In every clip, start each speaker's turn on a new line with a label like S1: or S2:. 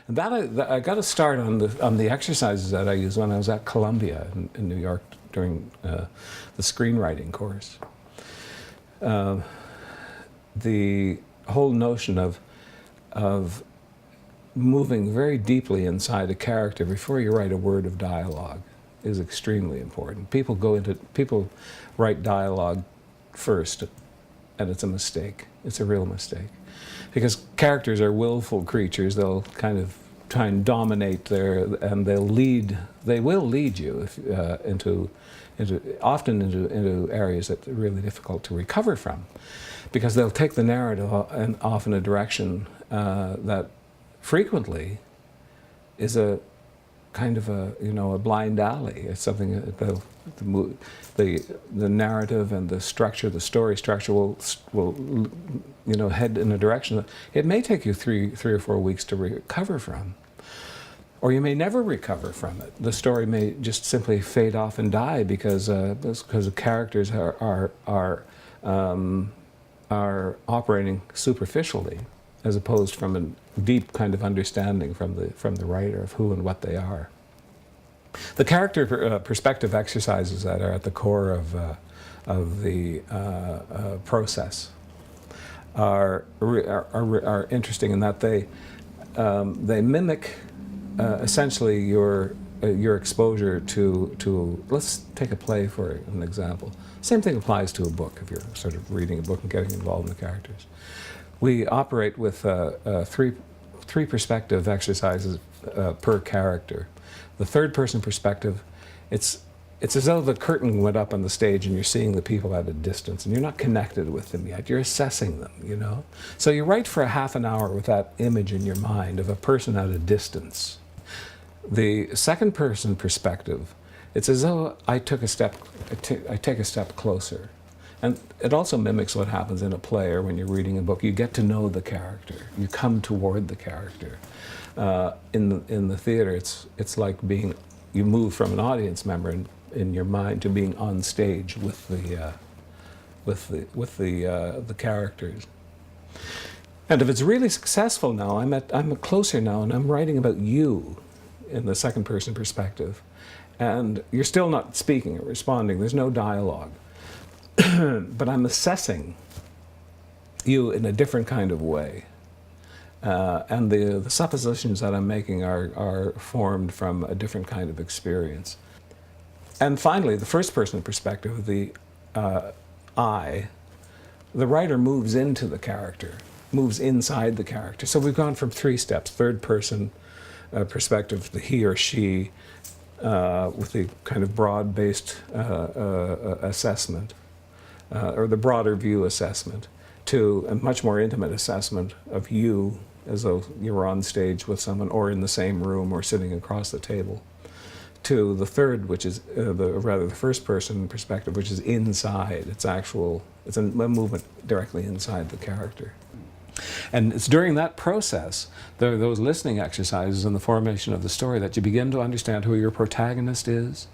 S1: And I got to start on the exercises that I used when I was at Columbia in New York during the screenwriting course. The whole notion of moving very deeply inside a character before you write a word of dialogue is extremely important. People write dialogue first, and it's a mistake. It's a real mistake. Because characters are willful creatures. They'll kind of try and dominate and they will lead you often into areas that are really difficult to recover from. Because they'll take the narrative off in a direction that frequently is a kind of a blind alley. It's something that the narrative and the structure, the story structure will head in a direction that it may take you three or 4 weeks to recover from, or you may never recover from it. The story may just simply fade off and die because the characters are operating superficially, as opposed from a deep kind of understanding from the writer of who and what they are. The character perspective exercises that are at the core of the process are interesting in that they mimic essentially your exposure to, let's take a play for an example. Same thing applies to a book if you're sort of reading a book and getting involved in the characters. We operate with three perspective exercises per character. The third person perspective, it's as though the curtain went up on the stage and you're seeing the people at a distance and you're not connected with them yet. You're assessing them, you know. So you write for a half an hour with that image in your mind of a person at a distance. The second person perspective, it's as though I take a step closer. And it also mimics what happens in a play or when you're reading a book. You get to know the character. You come toward the character. In the theater, it's like you move from an audience member in your mind to being on stage with the characters. And if it's really successful now, I'm closer now, and I'm writing about you in the second person perspective, and you're still not speaking or responding. There's no dialogue. But I'm assessing you in a different kind of way. And the suppositions that I'm making are formed from a different kind of experience. And finally, the first person perspective, the I, the writer moves into the character, moves inside the character. So we've gone from 3 steps: third person perspective, the he or she, with the kind of broad-based assessment, or the broader view assessment, to a much more intimate assessment of you as though you were on stage with someone or in the same room or sitting across the table, to the third, which is the first person perspective, which is inside. It's a movement directly inside the character. And it's during that process, those listening exercises and the formation of the story, that you begin to understand who your protagonist is.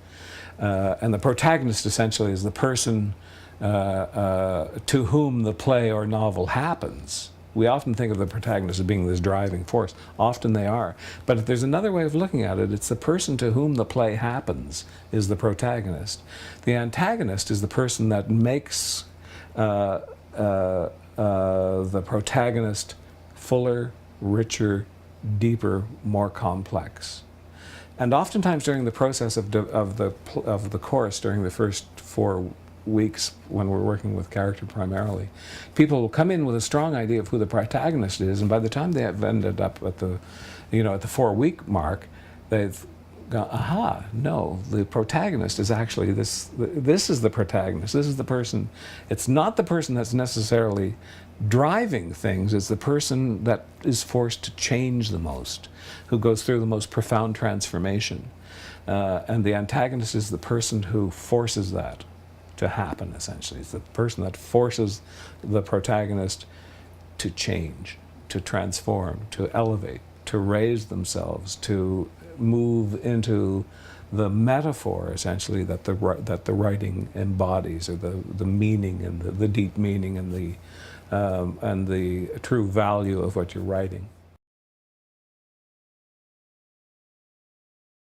S1: And the protagonist essentially is the person to whom the play or novel happens. We often think of the protagonist as being this driving force. Often they are. But if there's another way of looking at it, it's the person to whom the play happens is the protagonist. The antagonist is the person that makes the protagonist fuller, richer, deeper, more complex. And oftentimes during the process of the course, during the first 4 weeks when we're working with character primarily, people will come in with a strong idea of who the protagonist is, and by the time they have ended up at the 4-week mark, they've gone, aha, no, the protagonist is actually this is the protagonist. This is the person. It's not the person that's necessarily driving things. It's the person that is forced to change the most, who goes through the most profound transformation. And the antagonist is the person who forces that to happen, essentially. It's the person that forces the protagonist to change, to transform, to elevate, to raise themselves, to move into the metaphor, essentially, that the writing embodies, or the meaning and the deep meaning and the true value of what you're writing.